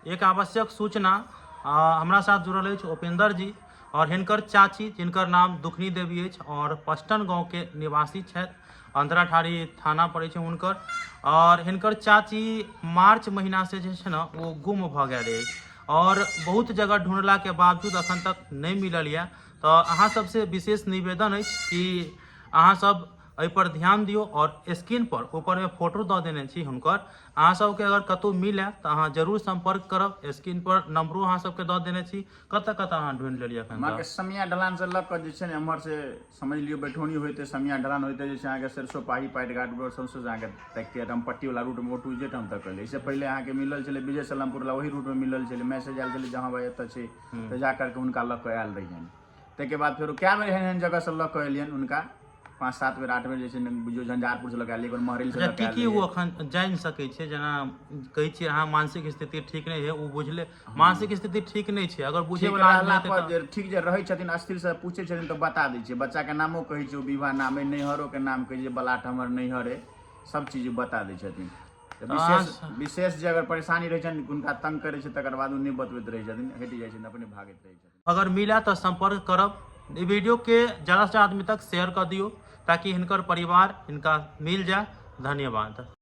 एक आवश्यक सूचना हमरा साथ जुड़ल अछि उपेंद्र जी और हिनकर चाची जिनकर नाम दुखनी देवी अछि और पचटन गाँव के निवासी छथि। अंतराठाड़ी थाना पड़े छै हुनकर। और हिनकर चाची मार्च महीना से जे छै ने वो गुम भ गेल अछि और बहुत जगह ढूंढला के बावजूद अखन तक नहीं मिलल है। तो अहाँ सबसे विशेष निवेदन अछि कि अहाँ सब एहि पर ध्यान दियो और स्क्रीन पर ऊपर में फोटो दऽ देने छी हुनकर। अहाँ सबके अगर कतौ मिले तो अहाँ जरूर संपर्क करब। स्क्रीन पर नंबरो अहाँ सबके दऽ देने छी। कतऽ कतऽ अहाँ ढूंढ लेलिए अखन माँ के समिया ढलान से लग कर जे छै ने एम्हर से समझ लियो बैठौनी होइते समिया ढलान होइते जे छै अहाँके सरसों पाही पाटि घाट पर सबसे अहाँके तकते रामपट्टी वाला रूट में ऑटो जेट हम तक ले। इससे पहले अहाँके मिलल छलै विजय सलामपुर ला वही रूट में मिलल छलै। मैसेज आयल छलै जहाँ भाई एतऽ छै तऽ जा करके हुनका लग के आयल रहियन। ताहिके बाद फेर कए बेर एहन जगह से लग के एलियन हुनका 5-7 बेर 8 बेर जे छै बुझियो झंझारपुर से लगा एलियन महरिल से लगा की वो अखन जान सकै छै जेना कहै छी अहाँ मानसिक स्थिति ठीक नहीं है वो बुझले मानसिक स्थिति ठीक नहीं छै अगर बुझे वाला आदमी ठीक जे रहै छथिन अस्थिर से पूछे छथिन तो बता दै छै। बच्चा के नामो कहै छै विवाह नाम है नैहरो के नाम कहै छै बलाट हमर नैहर है सब चीज बता दै छथिन। विशेष जे अगर परेशानी रहै छनि हुनका तंग करै छै तकर बाद नहि बतबैत रहै छथिन हटि जाइ छथिन अपने भागैत रहै छथिन। अगर मिला तो संपर्क करब। ई वीडियो के ज़्यादा से ज़्यादा आदमी तक शेयर कर दियो ताकि हिनकर परिवार इनका मिल जाए। धन्यवाद।